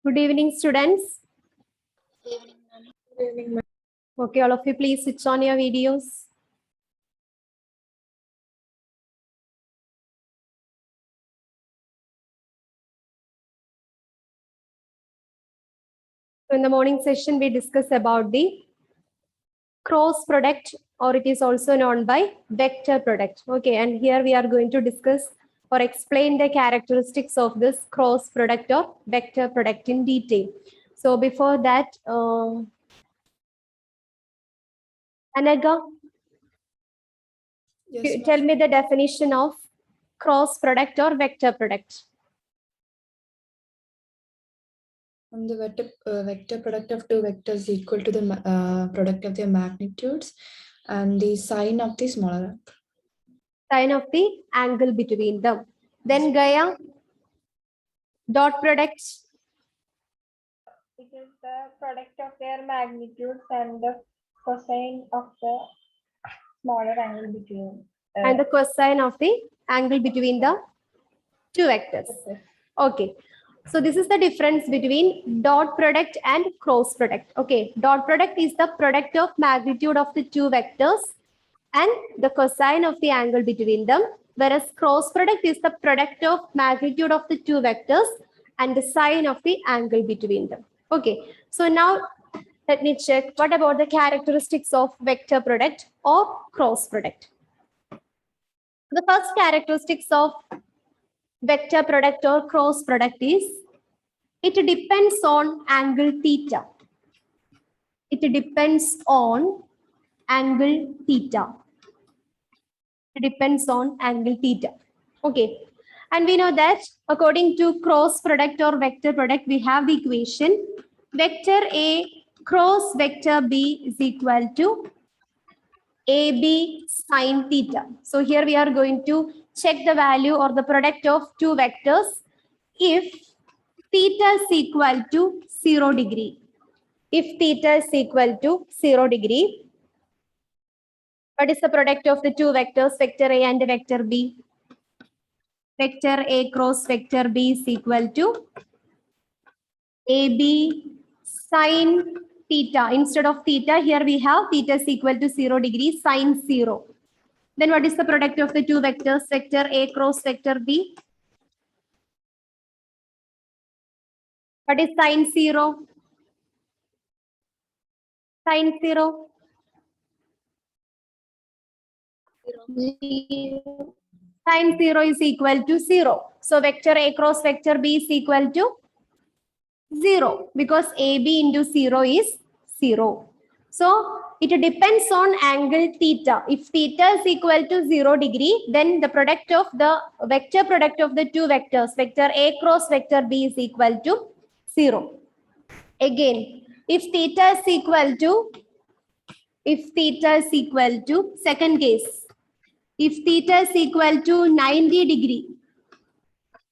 Good evening, students. Good evening, ma'am. Okay, all of you, please switch on your videos. So in the morning session, we discussed about the cross product, or it is also known by vector product. Okay, and here we are going to discuss or explain the characteristics of this cross product or vector product in detail. So before that, Anaga, Yes, tell ma'am. me the definition of cross product or vector product. The vector product of two vectors equal to the product of their magnitudes and the sine of the smaller. Sine of the angle between them. Then Gaia, dot product. It is the product of their magnitudes and the cosine of the smaller angle between. And the cosine of the angle between the two vectors. Okay. So this is the difference between dot product and cross product. Okay. Dot product is the product of magnitude of the two vectors and the cosine of the angle between them. Whereas cross product is the product of magnitude of the two vectors and the sine of the angle between them. Okay. So now let me check what about the characteristics of vector product or cross product. The first characteristics of vector product or cross product is it depends on angle theta. It depends on angle theta. It depends on angle theta. Okay. And we know that according to cross product or vector product, we have the equation vector A cross vector B is equal to AB sine theta. So here we are going to check the value or the product of two vectors if theta is equal to 0 degree. If theta is equal to 0 degree, what is the product of the two vectors, vector A and vector B? Vector A cross vector B is equal to AB sine theta. Instead of theta, here we have theta is equal to 0 degree sine 0. Then what is the product of the two vectors, vector A cross vector B? What is sine 0? Sine 0? Sine 0 is equal to 0. So vector A cross vector B is equal to 0 because AB into 0 is 0. So it depends on angle theta. If theta is equal to 0 degree, then the product of the vector product of the two vectors, vector A cross vector B is equal to 0. Again, if theta is equal to, second case, if theta is equal to 90 degree,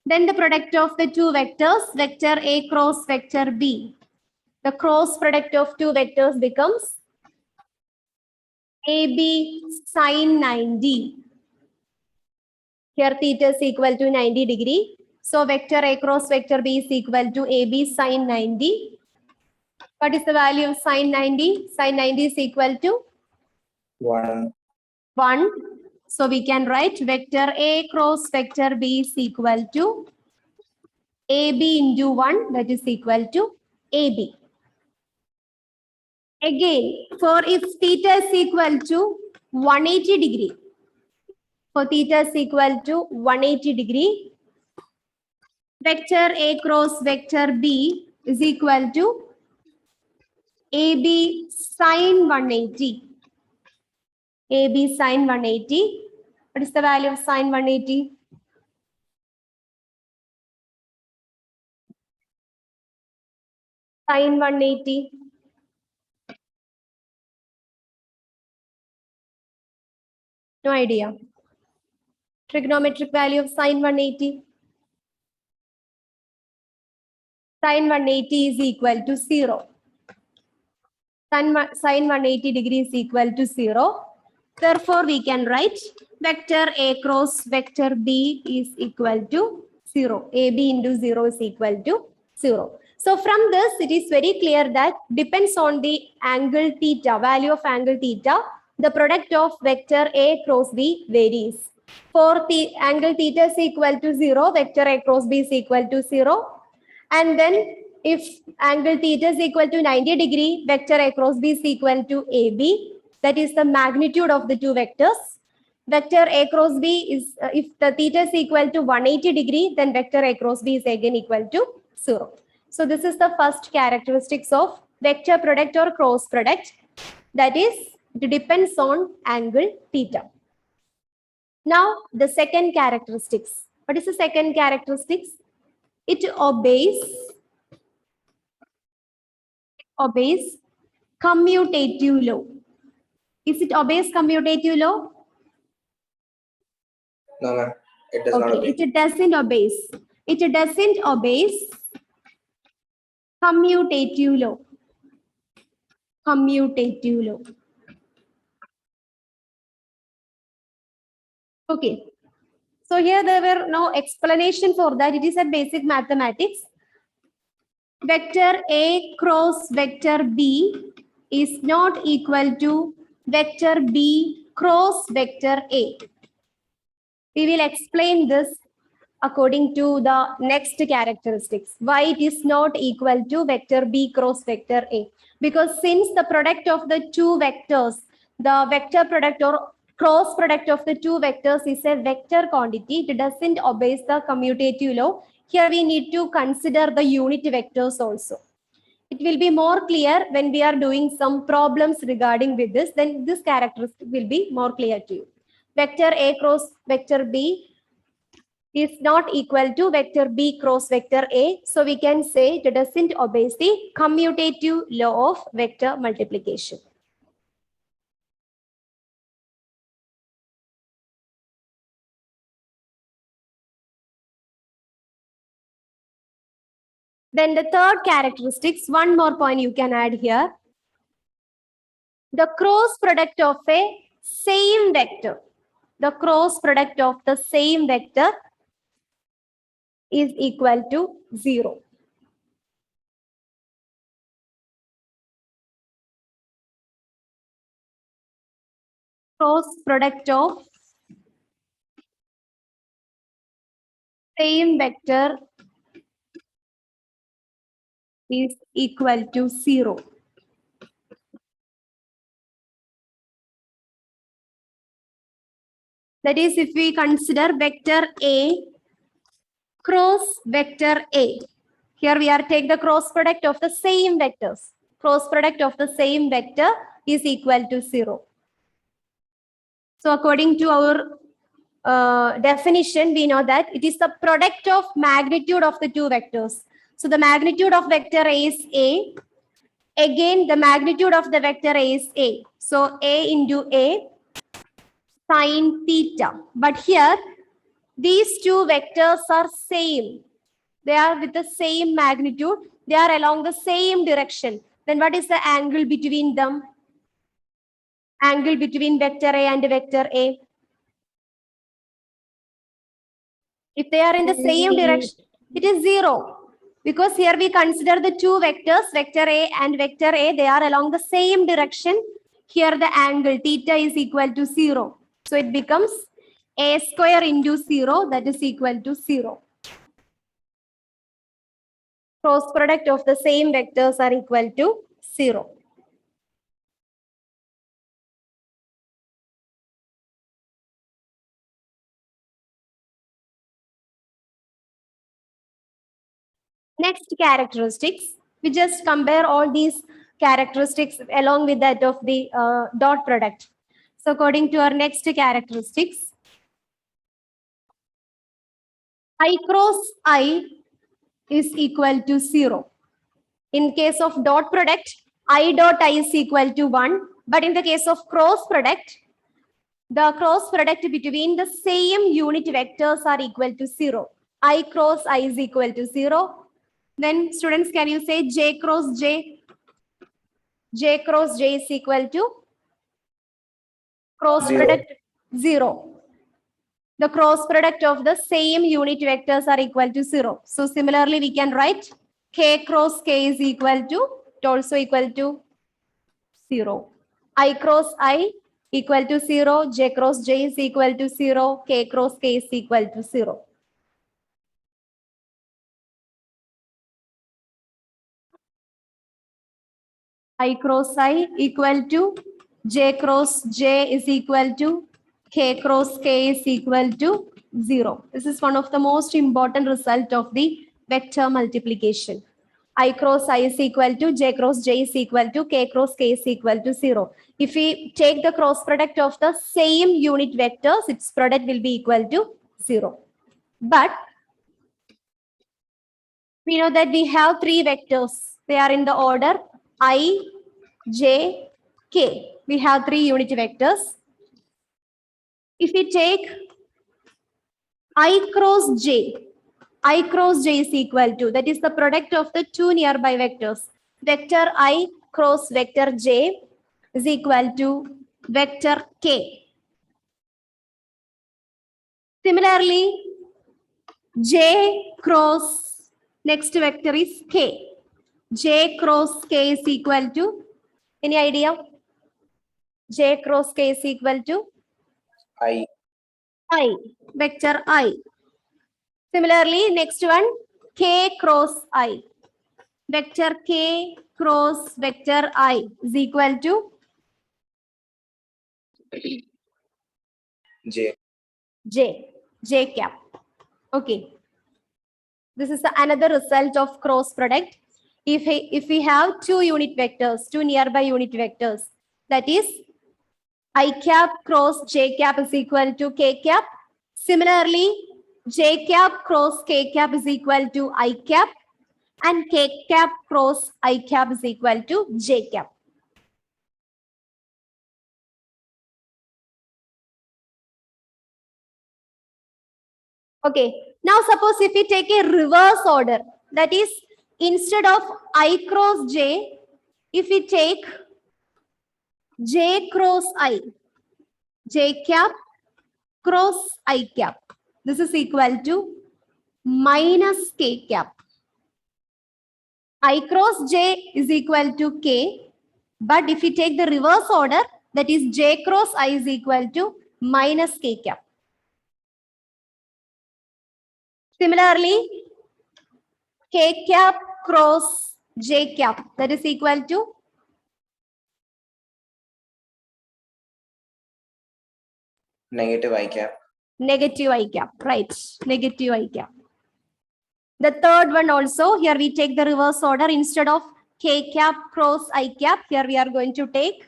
then the product of the two vectors, vector A cross vector B, the cross product of two vectors becomes AB sine 90. Here theta is equal to 90 degree. So vector A cross vector B is equal to AB sine 90. What is the value of sine 90? Sine 90 is equal to 1. 1. So we can write vector A cross vector B is equal to AB into 1, that is equal to AB. Again, for if theta is equal to 180 degree, for theta is equal to 180 degree, vector A cross vector B is equal to AB sine 180. AB sine 180. What is the value of sine 180? Sine 180. No idea. Trigonometric value of sine 180. Sine 180 is equal to 0. Sine 180 degrees is equal to 0. Therefore, we can write vector A cross vector B is equal to 0. AB into 0 is equal to 0. So from this, it is very clear that depends on the angle theta, value of angle theta, the product of vector A cross B varies. For the angle theta is equal to 0, vector A cross B is equal to 0. And then if angle theta is equal to 90 degree, vector A cross B is equal to AB. That is the magnitude of the two vectors. Vector A cross B is, if the theta is equal to 180 degree, then vector A cross B is again equal to 0. So this is the first characteristics of vector product or cross product. That is, it depends on angle theta. Now the second characteristics. What is the second characteristics? It obeys commutative law. Is it obeys commutative law? No, ma'am. It does not Okay, obey. it doesn't obeys. It doesn't obeys commutative law. Commutative law. Okay. So here there were no explanation for that. It is a basic mathematics. Vector A cross vector B is not equal to vector B cross vector A. We will explain this according to the next characteristics. Why it is not equal to vector B cross vector A. Because since the product of the two vectors, the vector product or cross product of the two vectors is a vector quantity, it doesn't obey the commutative law. Here we need to consider the unit vectors also. It will be more clear when we are doing some problems regarding with this, then this characteristic will be more clear to you. Vector A cross vector B is not equal to vector B cross vector A. So we can say it doesn't obey the commutative law of vector multiplication. Then the third characteristics, one more point you can add here. The cross product of a same vector. The cross product of the same vector is equal to 0. Cross product of same vector is equal to 0. That is, if we consider vector A cross vector A. Here we are take the cross product of the same vectors. Cross product of the same vector is equal to 0. So according to our definition, we know that it is the product of magnitude of the two vectors. So the magnitude of vector A is A. Again, the magnitude of the vector A is A. So A into A sine theta. But here, these two vectors are same. They are with the same magnitude. They are along the same direction. Then what is the angle between them? Angle between vector A and vector A. If they are in the same direction, it is 0. Because here we consider the two vectors, vector A and vector A, they are along the same direction. Here the angle theta is equal to 0. So it becomes A square into 0, that is equal to 0. Cross product of the same vectors are equal to 0. Next characteristics, we just compare all these characteristics along with that of the dot product. So according to our next characteristics, I cross I is equal to 0. In case of dot product, I dot I is equal to 1. But in the case of cross product, the cross product between the same unit vectors are equal to 0. I cross I is equal to 0. Then students, can you say J cross J? J cross J is equal to cross 0. product 0. The cross product of the same unit vectors are equal to 0. So similarly, we can write K cross K is equal to, it also equal to 0. I cross I equal to 0. J cross J is equal to 0. K cross K is equal to 0. I cross I equal to J cross J is equal to K cross K is equal to 0. This is one of the most important result of the vector multiplication. I cross I is equal to J cross J is equal to K cross K is equal to 0. If we take the cross product of the same unit vectors, its product will be equal to 0. But we know that we have three vectors. They are in the order I, J, K. We have three unit vectors. If we take I cross J is equal to, that is the product of the two nearby vectors. Vector I cross vector J is equal to vector K. Similarly, J cross next vector is K. J cross K is equal to, any idea? J cross K is equal to I. Vector I. Similarly, next one, K cross I. Vector K cross vector I is equal to J. J cap. Okay. This is another result of cross product. If we have two unit vectors, two nearby unit vectors, that is I cap cross J cap is equal to K cap. Similarly, J cap cross K cap is equal to I cap, and K cap cross I cap is equal to J cap. Okay, now suppose if we take a reverse order, that is instead of I cross J, if we take J cross I, J cap cross I cap, this is equal to minus K cap. I cross J is equal to K, but if we take the reverse order, that is J cross I is equal to minus K cap. Similarly, K cap cross J cap, that is equal to Negative I cap. negative I cap, right? Negative I cap. The third one also, here we take the reverse order. Instead of K cap cross I cap, here we are going to take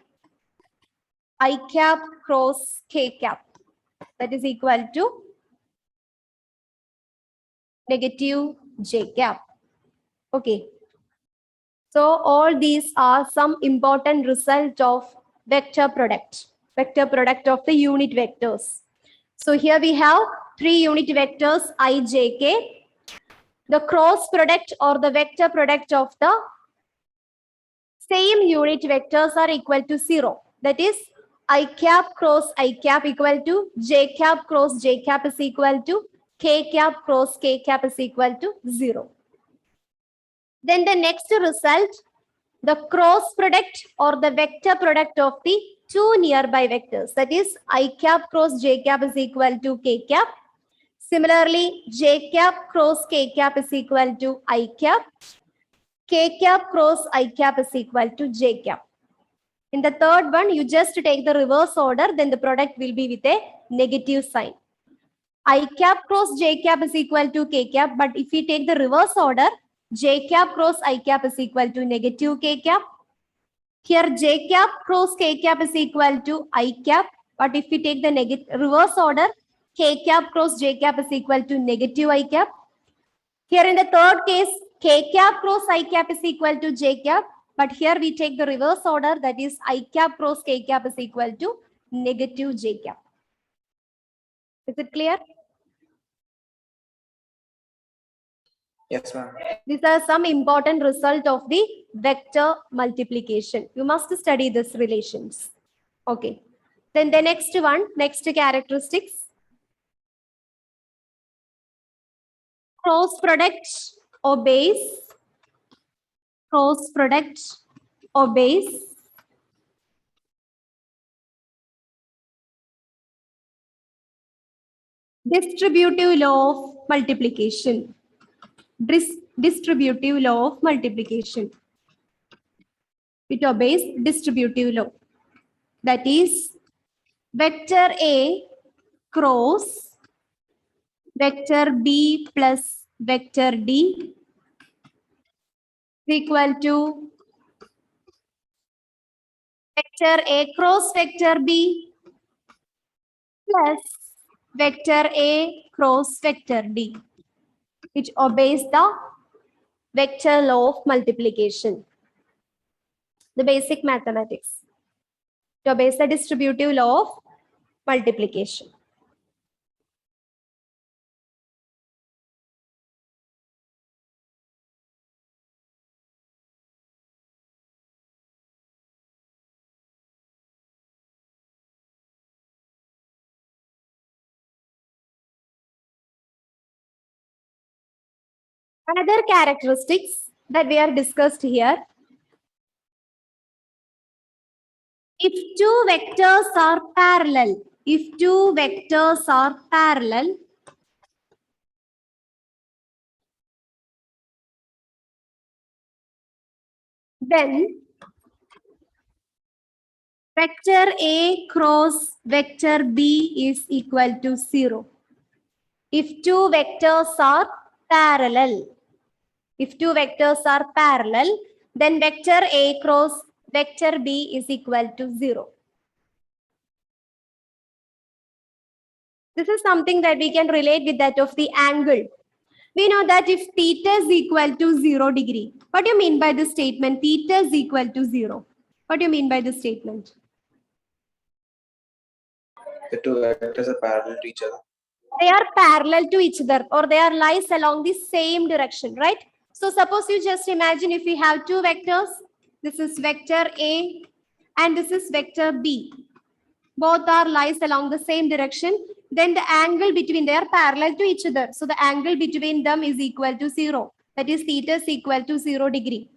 I cap cross K cap. That is equal to negative J cap. Okay. So all these are some important result of vector product of the unit vectors. So here we have three unit vectors I, J, K. The cross product or the vector product of the same unit vectors are equal to 0. That is I cap cross I cap equal to J cap cross J cap is equal to K cap cross K cap is equal to 0. Then the next result, the cross product or the vector product of the two nearby vectors. That is I cap cross J cap is equal to K cap. Similarly, J cap cross K cap is equal to I cap. K cap cross I cap is equal to J cap. In the third one, you just take the reverse order, then the product will be with a negative sign. I cap cross J cap is equal to K cap, but if we take the reverse order, J cap cross I cap is equal to negative K cap. Here J cap cross K cap is equal to I cap, but if we take the reverse order, K cap cross J cap is equal to negative I cap. Here in the third case, K cap cross I cap is equal to J cap, but here we take the reverse order, that is I cap cross K cap is equal to negative J cap. Is it clear? Yes, ma'am. These are some important result of the vector multiplication. You must study these relations. Okay. Then the next one, next characteristics. Cross product obeys cross product obeys distributive law of multiplication. Distributive law of multiplication. It obeys distributive law. That is vector A cross vector B plus vector D is equal to vector A cross vector B plus vector A cross vector D, which obeys the vector law of multiplication. The basic mathematics. It obeys the distributive law of multiplication. Another characteristics that we are discussed here. If two vectors are parallel, then vector A cross vector B is equal to 0. If two vectors are parallel, then vector A cross vector B is equal to 0. This is something that we can relate with that of the angle. We know that if theta is equal to 0 degree, what do you mean by this statement? Theta is equal to 0. What do you mean by this statement? The two vectors are parallel to each other. They are parallel to each other, or they are lies along the same direction, right? So suppose you just imagine if we have two vectors, this is vector A and this is vector B. Both are lies along the same direction. Then the angle between, they are parallel to each other. So the angle between them is equal to 0. That is theta is equal to 0 degree.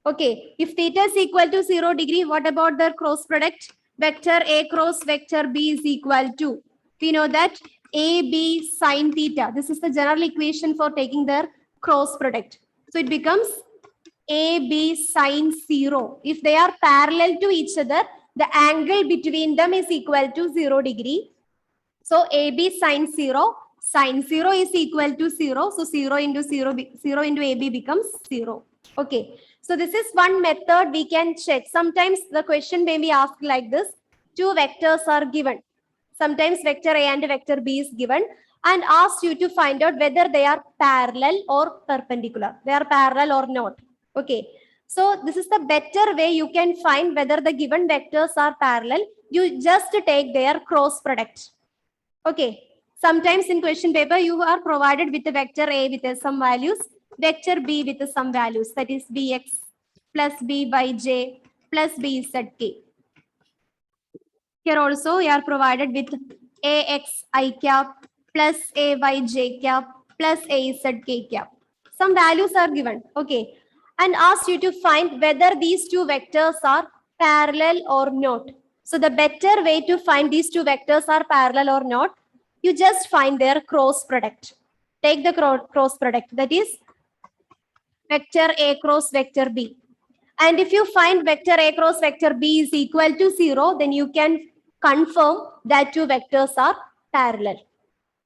Okay, if theta is equal to 0 degree, what about the cross product? Vector A cross vector B is equal to, we know that AB sine theta. This is the general equation for taking their cross product. So it becomes AB sine 0. If they are parallel to each other, the angle between them is equal to 0 degree. So AB sine 0 is equal to 0. So 0 into 0 into AB becomes 0. Okay. So this is one method we can check. Sometimes the question may be asked like this. Two vectors are given. Sometimes vector A and vector B is given and asks you to find out whether they are parallel or perpendicular. They are parallel or not. Okay. So this is the better way you can find whether the given vectors are parallel. You just take their cross product. Okay. Sometimes in question paper, you are provided with the vector A with some values, vector B with some values, that is Bx plus B by J plus Bzk. Here also you are provided with Ax I cap plus Ay J cap plus Azk cap. Some values are given. Okay. And ask you to find whether these two vectors are parallel or not. So the better way to find these two vectors are parallel or not, you just find their cross product. Take the cross product, that is vector A cross vector B. And if you find vector A cross vector B is equal to 0, then you can confirm that two vectors are parallel.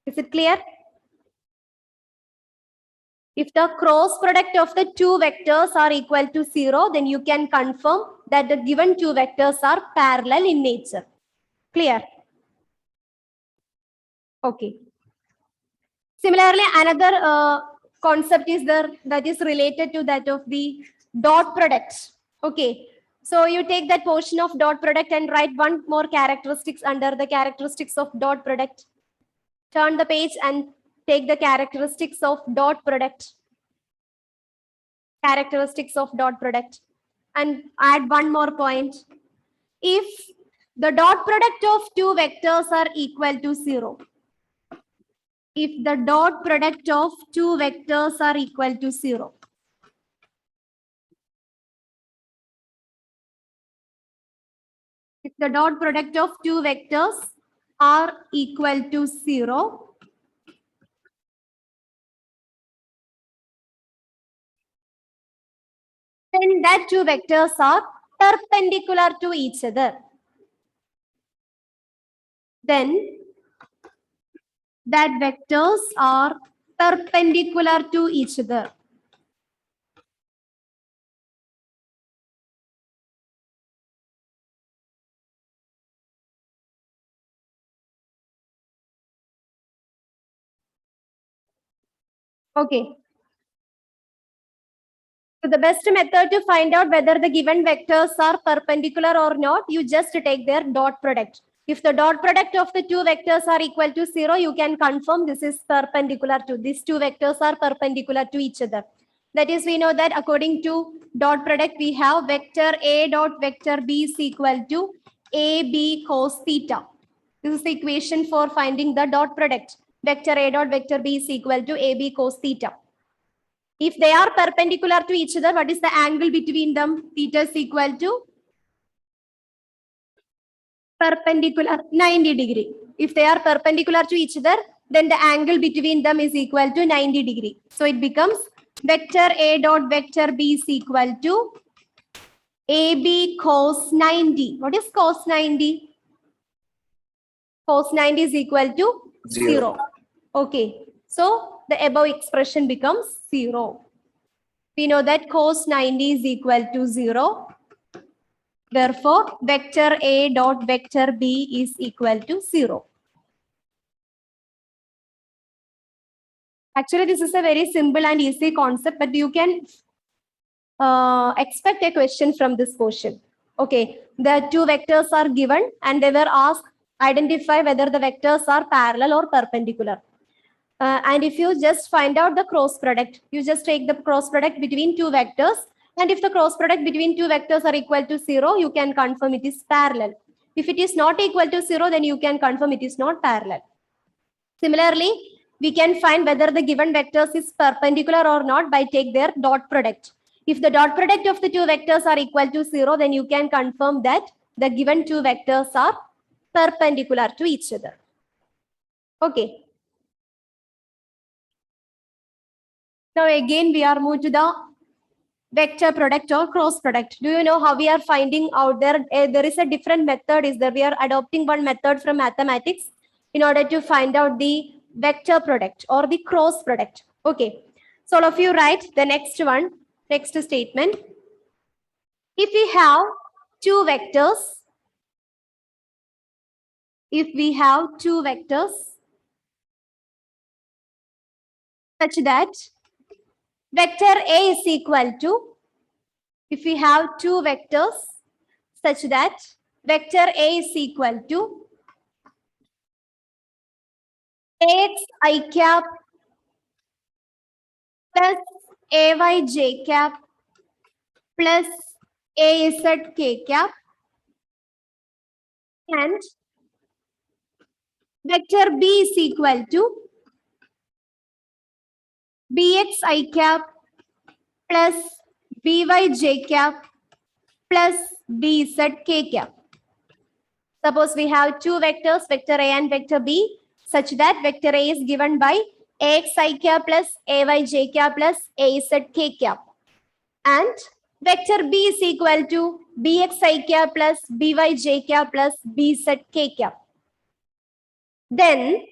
Is it clear? If the cross product of the two vectors are equal to 0, then you can confirm that the given two vectors are parallel in nature. Clear? Okay. Similarly, another concept is there that is related to that of the dot product. Okay. So you take that portion of dot product and write one more characteristics under the characteristics of dot product. Turn the page and take the characteristics of dot product. Characteristics of dot product. And add one more point. If the dot product of two vectors are equal to 0, if the dot product of two vectors are equal to 0, If the dot product of two vectors are equal to 0, then that two vectors are perpendicular to each other. Then that vectors are perpendicular to each other. Okay. So the best method to find out whether the given vectors are perpendicular or not, you just take their dot product. If the dot product of the two vectors are equal to 0, you can confirm this is perpendicular to, these two vectors are perpendicular to each other. That is, we know that according to dot product, we have vector A dot vector B is equal to AB cos theta. This is the equation for finding the dot product. Vector A dot vector B is equal to AB cos theta. If they are perpendicular to each other, what is the angle between them? Theta is equal to perpendicular 90 degree. If they are perpendicular to each other, then the angle between them is equal to 90 degree. So it becomes vector A dot vector B is equal to AB cos 90. What is cos 90? Cos 90 is equal to 0. Okay. So the above expression becomes 0. We know that cos 90 is equal to 0. Therefore, vector A dot vector B is equal to 0. Actually, this is a very simple and easy concept, but you can expect a question from this portion. Okay, the two vectors are given and they were asked, identify whether the vectors are parallel or perpendicular. And if you just find out the cross product, you just take the cross product between two vectors. And if the cross product between two vectors are equal to 0, you can confirm it is parallel. If it is not equal to 0, then you can confirm it is not parallel. Similarly, we can find whether the given vectors is perpendicular or not by take their dot product. If the dot product of the two vectors are equal to 0, then you can confirm that the given two vectors are perpendicular to each other. Okay. Now again, we are moved to the vector product or cross product. Do you know how we are finding out there? There is a different method. Is that we are adopting one method from mathematics in order to find out the vector product or the cross product. Okay. So all of you write the next one, next statement. If we have two vectors, such that vector A is equal to, if we have two vectors such that vector A is equal to AX I cap plus AY j cap plus AZ k cap, and vector B is equal to BX I cap plus BY j cap plus BZ k cap. Suppose we have two vectors, vector A and vector B, such that vector A is given by AX I cap plus AY j cap plus AZ k cap. And vector B is equal to BX I cap plus BY j cap plus BZ k cap. Then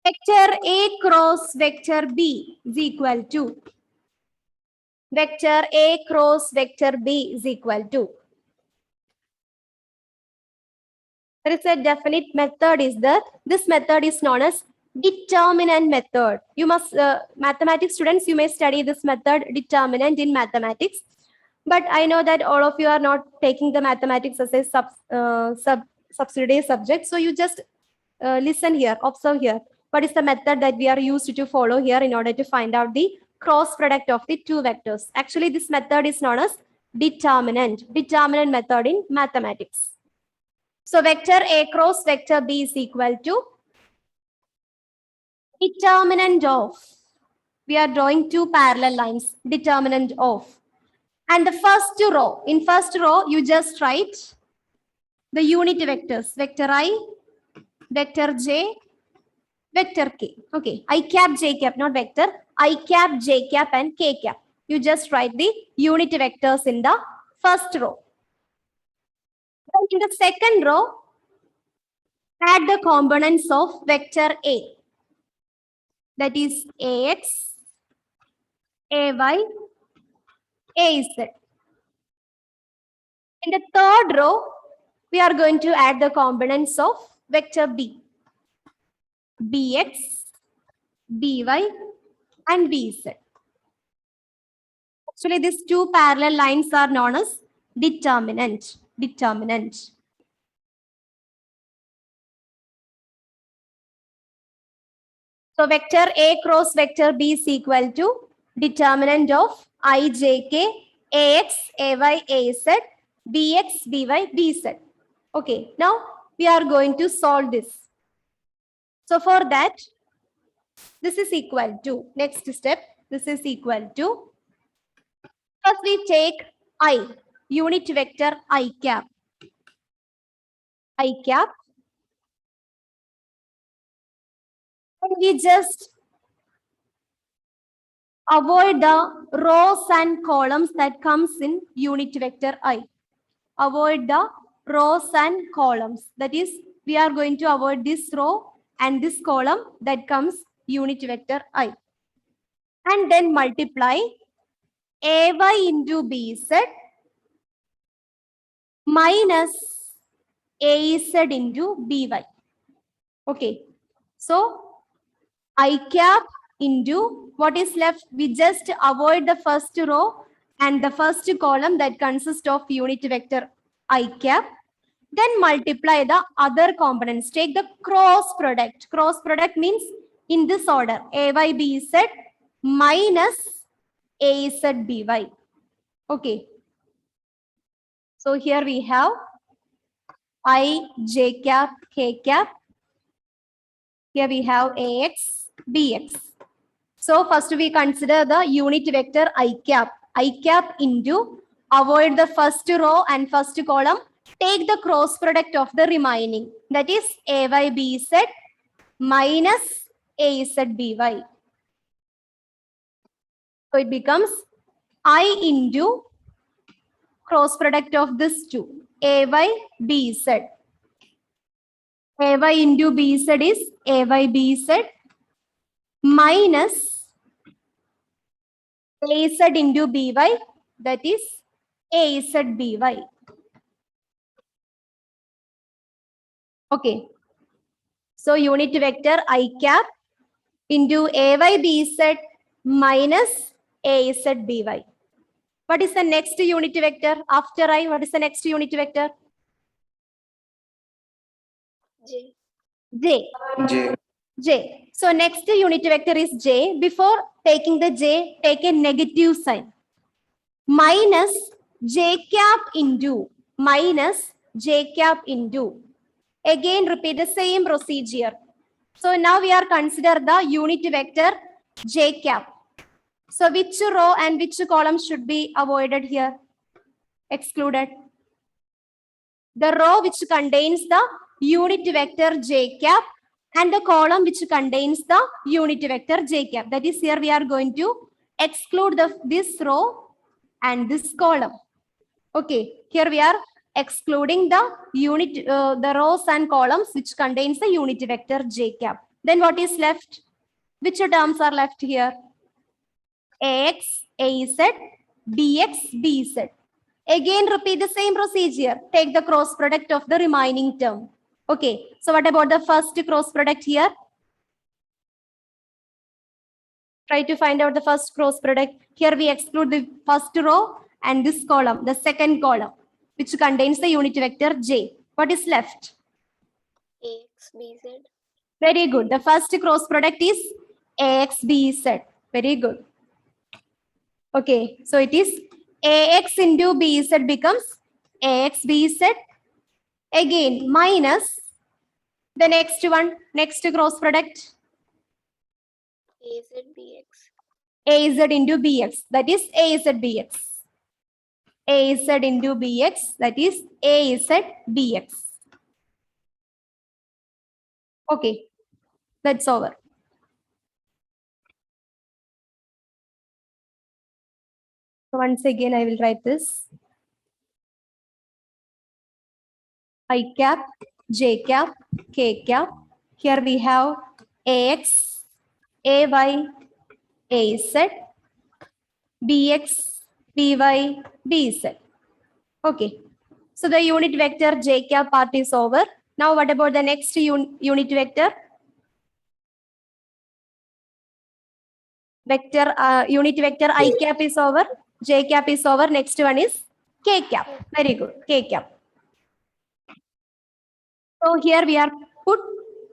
vector A cross vector B is equal to vector A cross vector B is equal to. There is a definite method is there. This method is known as determinant method. You must, mathematics students, you may study this method determinant in mathematics. But I know that all of you are not taking the mathematics as a subsidiary subject. So you just listen here, observe here. What is the method that we are used to follow here in order to find out the cross product of the two vectors? Actually, this method is known as determinant method in mathematics. So vector A cross vector B is equal to determinant of, we are drawing two parallel lines, determinant of, And the first row, in first row, you just write the unit vectors, vector I, vector j, vector k. Okay, I cap, j cap, not vector, I cap, j cap, and k cap. You just write the unit vectors in the first row. Then in the second row, add the components of vector A. That is AX, AY, AZ. In the third row, we are going to add the components of vector B. BX, BY, and BZ. Actually, these two parallel lines are known as determinant. Determinant. So vector A cross vector B is equal to determinant of IJK, AX, AY, AZ, BX, BY, BZ. Okay, now we are going to solve this. So for that, this is equal to, next step, this is equal to, first we take I, unit vector I cap. I cap. And we just avoid the rows and columns that comes in unit vector I. Avoid the rows and columns. That is, we are going to avoid this row and this column that comes unit vector I. And then multiply AY into BZ minus AZ into BY. Okay. So I cap into what is left, we just avoid the first row and the first column that consists of unit vector I cap. Then multiply the other components. Take the cross product. Cross product means in this order, AYBZ minus AZBY. Okay. So here we have I, J cap, K cap. Here we have AX, BX. So first we consider the unit vector I cap. I cap into, avoid the first row and first column. Take the cross product of the remaining. That is AYBZ minus AZBY. So it becomes I into cross product of this two, AYBZ. AY into BZ is AYBZ minus AZ into BY, that is AZBY. Okay. So unit vector I cap into AYBZ minus AZBY. What is the next unit vector? After I, what is the next unit vector? J. J. J. J. So next unit vector is J. Before taking the J, take a negative sign. Minus J cap into, minus J cap into. Again, repeat the same procedure. So now we are consider the unit vector J cap. So which row and which column should be avoided here? Excluded. The row which contains the unit vector J cap and the column which contains the unit vector J cap. That is, here we are going to exclude this row and this column. Okay, here we are excluding the unit, the rows and columns which contains the unit vector J cap. Then what is left? Which terms are left here? AX, AZ, BX, BZ. Again, repeat the same procedure. Take the cross product of the remaining term. Okay, so what about the first cross product here? Try to find out the first cross product. Here we exclude the first row and this column, the second column, which contains the unit vector J. What is left? AX, BZ. Very good. The first cross product is AX, BZ. Very good. Okay, so it is AX into BZ becomes AX, BZ. Again, minus the next one, next cross product. AZ, BX. AZ into BX. That is AZ, BX. AZ into BX, that is AZ BX. Okay, that's over. So once again, I will write this. I cap, J cap, K cap. Here we have AX, AY, AZ, BX, BY, BZ. Okay. So the unit vector J cap part is over. Now what about the next unit vector? Unit vector I cap is over. J cap is over. Next one is K cap. Very good. K cap. So here we are put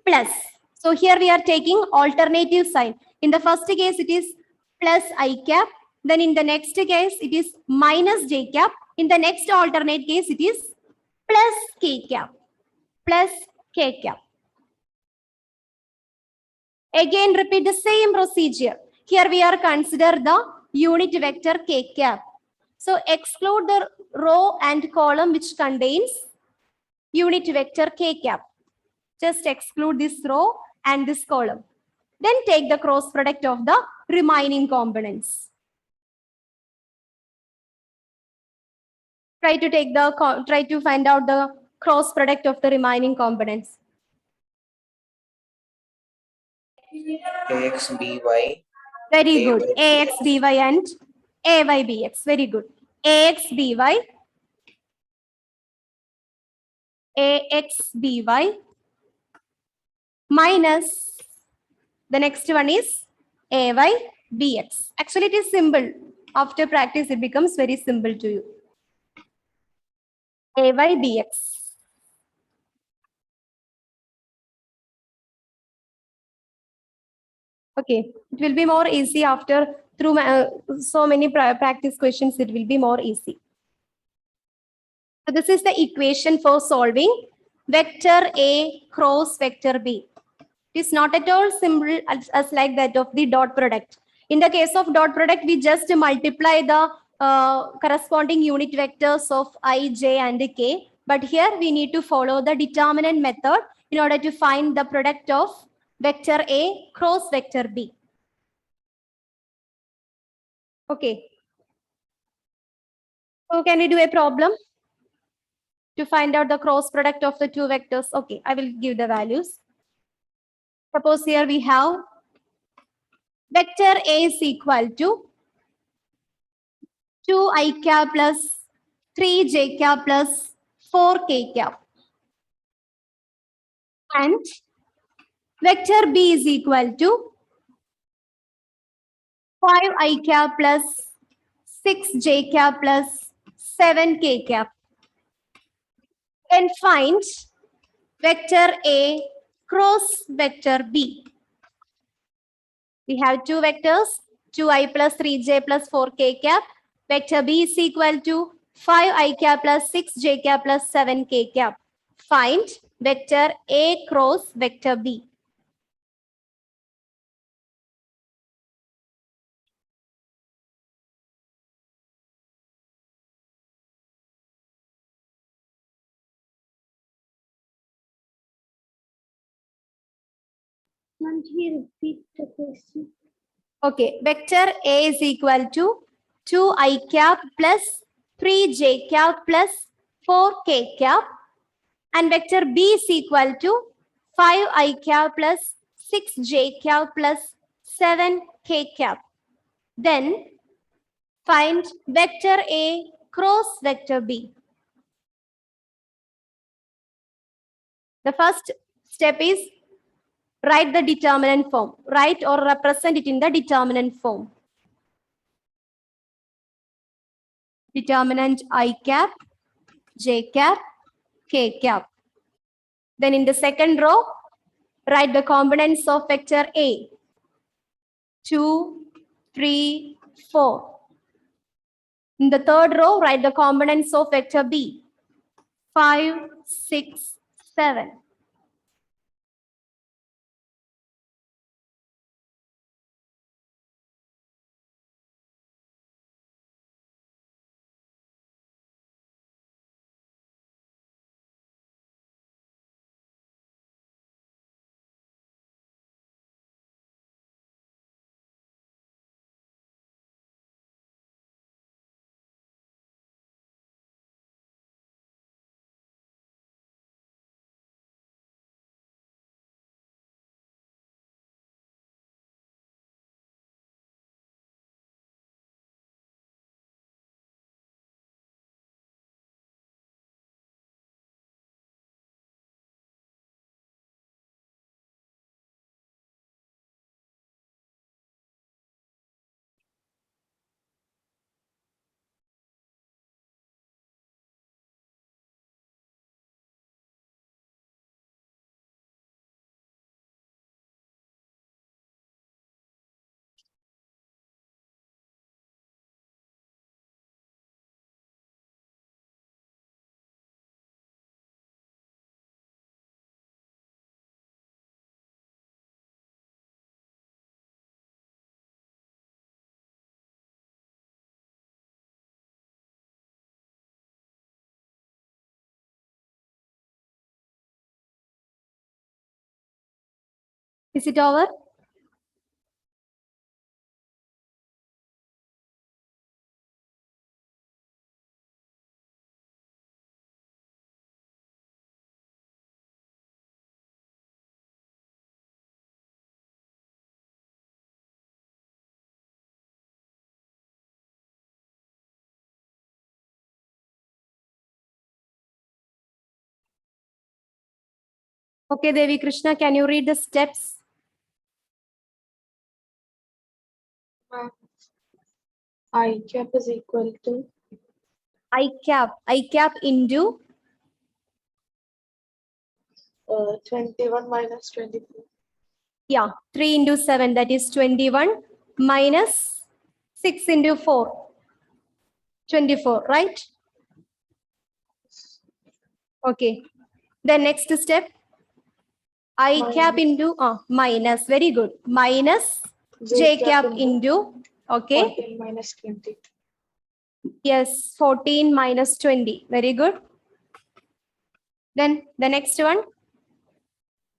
plus. So here we are taking alternative sign. In the first case, it is plus I cap. Then in the next case, it is minus J cap. In the next alternate case, it is plus K cap. Plus K cap. Again, repeat the same procedure. Here we are consider the unit vector K cap. So exclude the row and column which contains unit vector K cap. Just exclude this row and this column. Then take the cross product of the remaining components. Try to find out the cross product of the remaining components. AX, BY. Very good. AY. AX, BY and AY, BX. Very good. AX, BY. AX, BY minus the next one is AY, BX. Actually, it is simple. After practice, it becomes very simple to you. AY, BX. Okay, it will be more easy after through so many practice questions. It will be more easy. So this is the equation for solving vector A cross vector B. It is not at all simple as like that of the dot product. In the case of dot product, we just multiply the corresponding unit vectors of I, J, and K. But here we need to follow the determinant method in order to find the product of vector A cross vector B. Okay. So can we do a problem to find out the cross product of the two vectors? Okay, I will give the values. Suppose here we have vector A is equal to 2I cap plus 3J cap plus 4K cap. And vector B is equal to 5I cap plus 6J cap plus 7K cap. And find vector A cross vector B. We have two vectors, 2I plus 3J plus 4K cap. Vector B is equal to 5I cap plus 6J cap plus 7K cap. Find vector A cross vector B. Can't you repeat the question? Okay, vector A is equal to 2I cap plus 3J cap plus 4K cap. And vector B is equal to 5I cap plus 6J cap plus 7K cap. Then find vector A cross vector B. The first step is write the determinant form. Write or represent it in the determinant form. Determinant I cap, J cap, K cap. Then in the second row, write the components of vector A. 2, 3, 4. In the third row, write the components of vector B. 5, 6, 7. Is it over? Okay, Devi Krishna, can you read the steps? I cap is equal to I cap into 21 minus 24. 3 into 7, that is 21 minus 6 into 4, 24, right? Okay. The next step, I cap into minus, very good. Minus J cap into, okay. 14 minus 20. Yes, 14 minus 20, very good. Then the next one,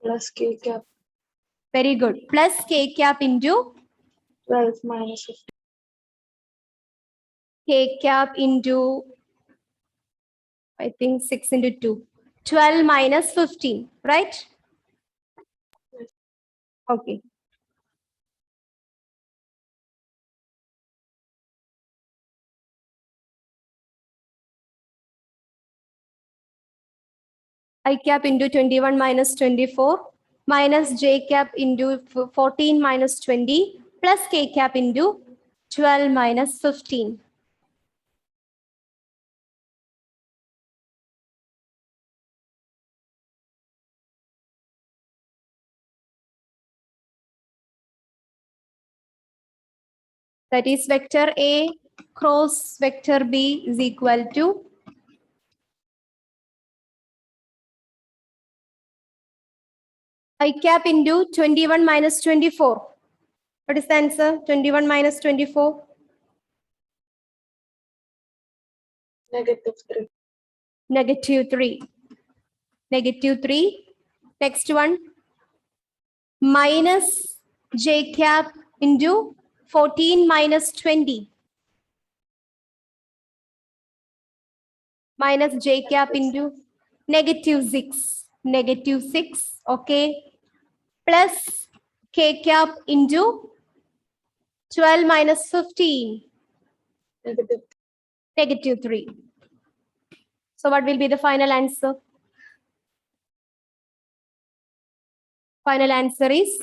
Plus K cap very good. Plus K cap into 12 minus 15. K cap into, I think 6 into 2. 12 minus 15, right? Okay. I cap into 21 minus 24 minus J cap into 14 minus 20 plus K cap into 12 minus 15. That is vector A cross vector B is equal to I cap into 21 minus 24. What is the answer? 21 minus 24. Negative 3. Negative 3. Negative 3. Next one. Minus J cap into 14 minus 20. Minus J cap into negative 6. Negative 6. Okay. Plus K cap into 12 minus 15. Negative. Negative 3. So what will be the final answer? Final answer is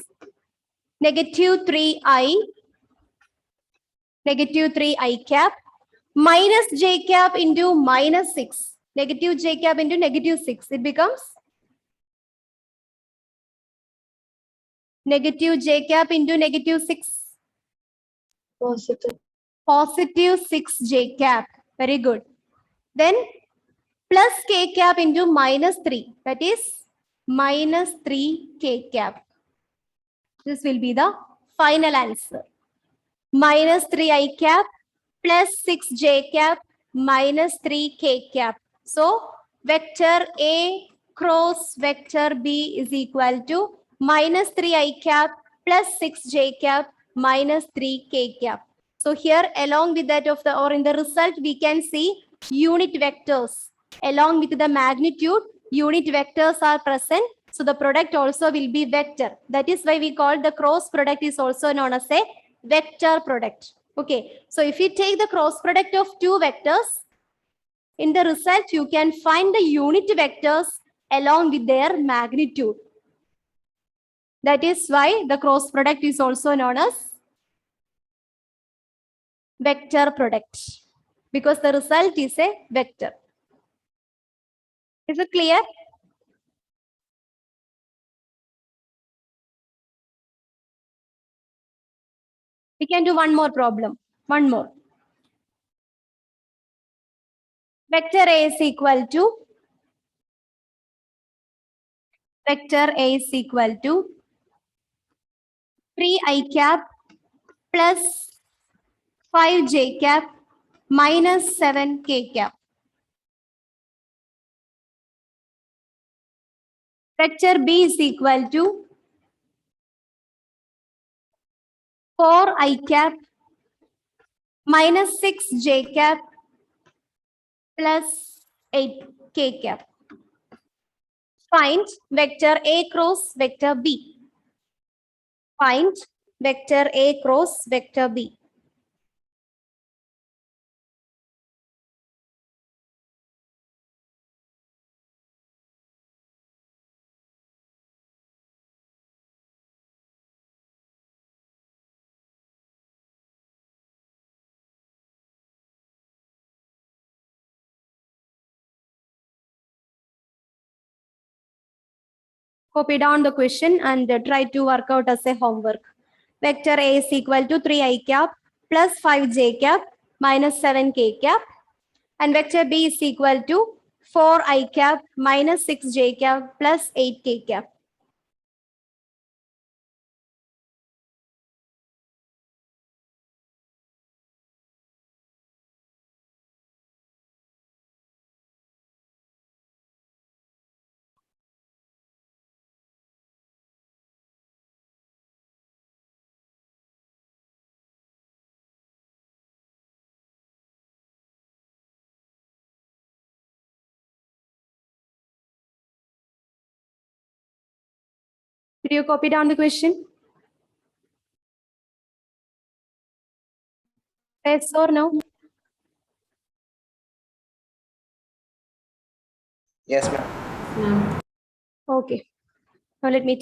negative 3I, negative 3I cap minus J cap into minus 6. Negative J cap into negative 6. It becomes negative J cap into negative 6. Positive. Positive 6 J cap. Very good. Then plus K cap into minus 3. That is minus 3 K cap. This will be the final answer. Minus 3 I cap plus 6 J cap minus 3 K cap. So vector A cross vector B is equal to minus 3 I cap plus 6 J cap minus 3 K cap. So here along with that of the, or in the result, we can see unit vectors. Along with the magnitude, unit vectors are present. So the product also will be vector. That is why we call the cross product is also known as a vector product. Okay, so if you take the cross product of two vectors, in the result, you can find the unit vectors along with their magnitude. That is why the cross product is also known as vector product, because the result is a vector. Is it clear? We can do one more problem. One more. Vector A is equal to vector A is equal to 3I cap plus 5J cap minus 7K cap. Vector B is equal to 4 I cap minus 6 j cap plus 8 k cap. Find vector A cross vector B. Find vector A cross vector B. Copy down the question and try to work out as a homework. Vector A is equal to 3 I cap plus 5 j cap minus 7 k cap. And vector B is equal to 4 I cap minus 6 j cap plus 8 k cap. Did you copy down the question? Yes or no? Yes, ma'am. Okay. Now let me